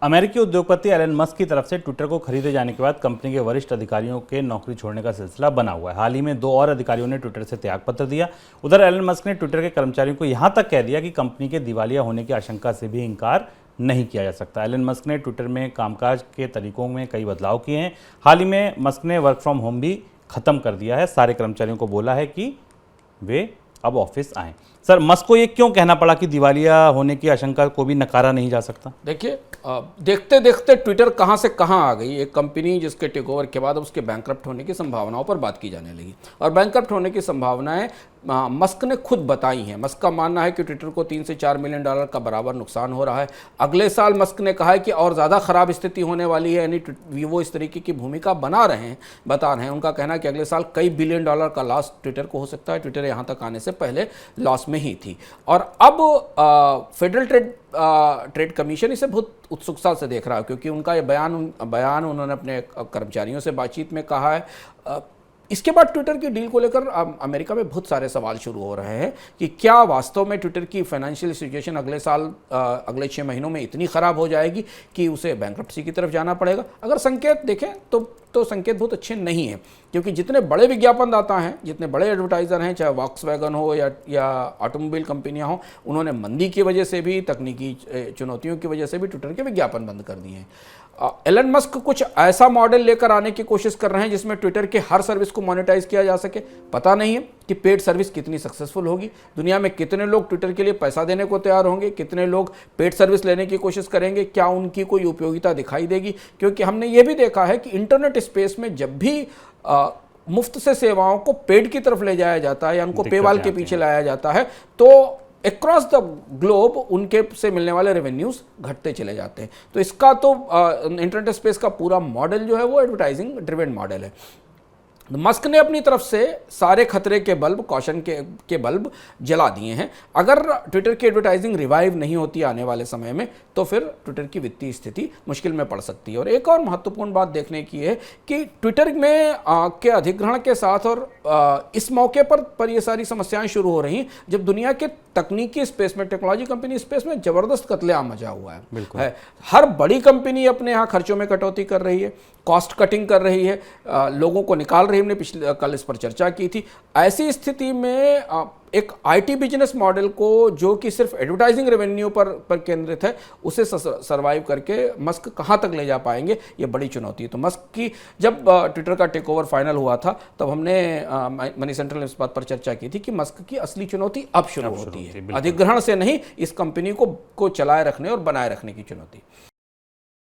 अमेरिकी उद्योगपति Elon Musk की तरफ से ट्विटर को खरीदे जाने के बाद कंपनी के वरिष्ठ अधिकारियों के नौकरी छोड़ने का सिलसिला बना हुआ है। हाल ही में 2 और अधिकारियों ने ट्विटर से त्यागपत्र दिया। उधर एलन मस्क ने ट्विटर के कर्मचारियों को यहां तक कह दिया कि कंपनी के दिवालिया होने की आशंका से भी इनकार नहीं किया जा सकता। एलन मस्क ने ट्विटर में कामकाज के तरीकों में कई बदलाव किए हैं। हाल ही में मस्क ने वर्क फ्रॉम होम भी खत्म कर दिया है। सारे कर्मचारियों को बोला है कि वे अब ऑफिस आएं। सर, मस्क को ये क्यों कहना पड़ा कि दिवालिया होने की आशंका को भी नकारा नहीं जा सकता? देखिए, देखते देखते ट्विटर कहां से कहां आ गई। एक कंपनी जिसके टेक ओवर के बाद उसके बैंकरप्ट होने की संभावनाओं पर बात की जाने लगी, और बैंकरप्ट होने की संभावनाएं मस्क ने खुद बताई हैं। मस्क का मानना है कि ट्विटर को 3 से 4 मिलियन डॉलर का बराबर नुकसान हो रहा है। अगले साल मस्क ने कहा है कि और ज़्यादा खराब स्थिति होने वाली है, यानी वो इस तरीके की भूमिका बता रहे हैं। उनका कहना है कि अगले साल कई बिलियन डॉलर का लॉस ट्विटर को हो सकता है। ट्विटर यहाँ तक आने से पहले लॉस में ही थी, और अब फेडरल ट्रेड कमीशन इसे बहुत उत्सुकता से देख रहा है, क्योंकि उनका ये बयान उन्होंने अपने कर्मचारियों से बातचीत में कहा है। इसके बाद ट्विटर की डील को लेकर अमेरिका में बहुत सारे सवाल शुरू हो रहे हैं कि क्या वास्तव में ट्विटर की फाइनेंशियल सिचुएशन अगले साल अगले 6 महीनों में इतनी ख़राब हो जाएगी कि उसे बैंक्रप्सी की तरफ जाना पड़ेगा। अगर संकेत देखें तो संकेत बहुत अच्छे नहीं हैं, क्योंकि जितने बड़े विज्ञापनदाता हैं, जितने बड़े एडवर्टाइज़र हैं, चाहे वॉक्सवैगन हो या ऑटोमोबाइल कंपनियां हों, उन्होंने मंदी की वजह से भी, तकनीकी चुनौतियों की वजह से भी ट्विटर के विज्ञापन बंद कर दिए हैं। एलन मस्क कुछ ऐसा मॉडल लेकर आने की कोशिश कर रहे हैं जिसमें ट्विटर के हर सर्विस को मोनेटाइज किया जा सके। पता नहीं है कि पेड सर्विस कितनी सक्सेसफुल होगी, दुनिया में कितने लोग ट्विटर के लिए पैसा देने को तैयार होंगे, कितने लोग पेड सर्विस लेने की कोशिश करेंगे, क्या उनकी कोई उपयोगिता दिखाई देगी। क्योंकि हमने ये भी देखा है कि इंटरनेट स्पेस में जब भी मुफ्त से सेवाओं को पेड की तरफ ले जाया जाता है या उनको पेवाल के पीछे लाया जाता है, तो अक्रॉस द ग्लोब उनके से मिलने वाले रेवेन्यूज घटते चले जाते हैं। तो इसका तो इंटरनेट स्पेस का पूरा मॉडल जो है वो एडवर्टाइजिंग ड्रिवन मॉडल है। मस्क ने अपनी तरफ से सारे खतरे के बल्ब, कॉशन के बल्ब जला दिए हैं। अगर ट्विटर की एडवर्टाइजिंग रिवाइव नहीं होती आने वाले समय में, तो फिर ट्विटर की वित्तीय स्थिति मुश्किल में पड़ सकती है। और एक और महत्वपूर्ण बात देखने की है कि ट्विटर में के अधिग्रहण के साथ और इस मौके पर ये सारी समस्याएं शुरू हो रही हैं जब दुनिया के तकनीकी स्पेस में, टेक्नोलॉजी कंपनी स्पेस में जबरदस्त कत्लेआम मचा हुआ है। हर बड़ी कंपनी अपने यहाँ खर्चों में कटौती कर रही है, कॉस्ट कटिंग कर रही है, लोगों को निकाल रही है। हमने कल इस पर चर्चा की थी। ऐसी स्थिति में एक आईटी बिजनेस मॉडल को, जो कि सिर्फ एडवर्टाइजिंग रेवेन्यू पर केंद्रित है, उसे सरवाइव करके मस्क कहाँ तक ले जा पाएंगे, ये बड़ी चुनौती है। तो मस्क की जब ट्विटर का टेक ओवर फाइनल हुआ था, तब हमने मनी सेंट्रल ने इस बात पर चर्चा की थी कि मस्क की असली चुनौती अब शुरू होती है, अधिग्रहण से नहीं, इस कंपनी को चलाए रखने और बनाए रखने की चुनौती।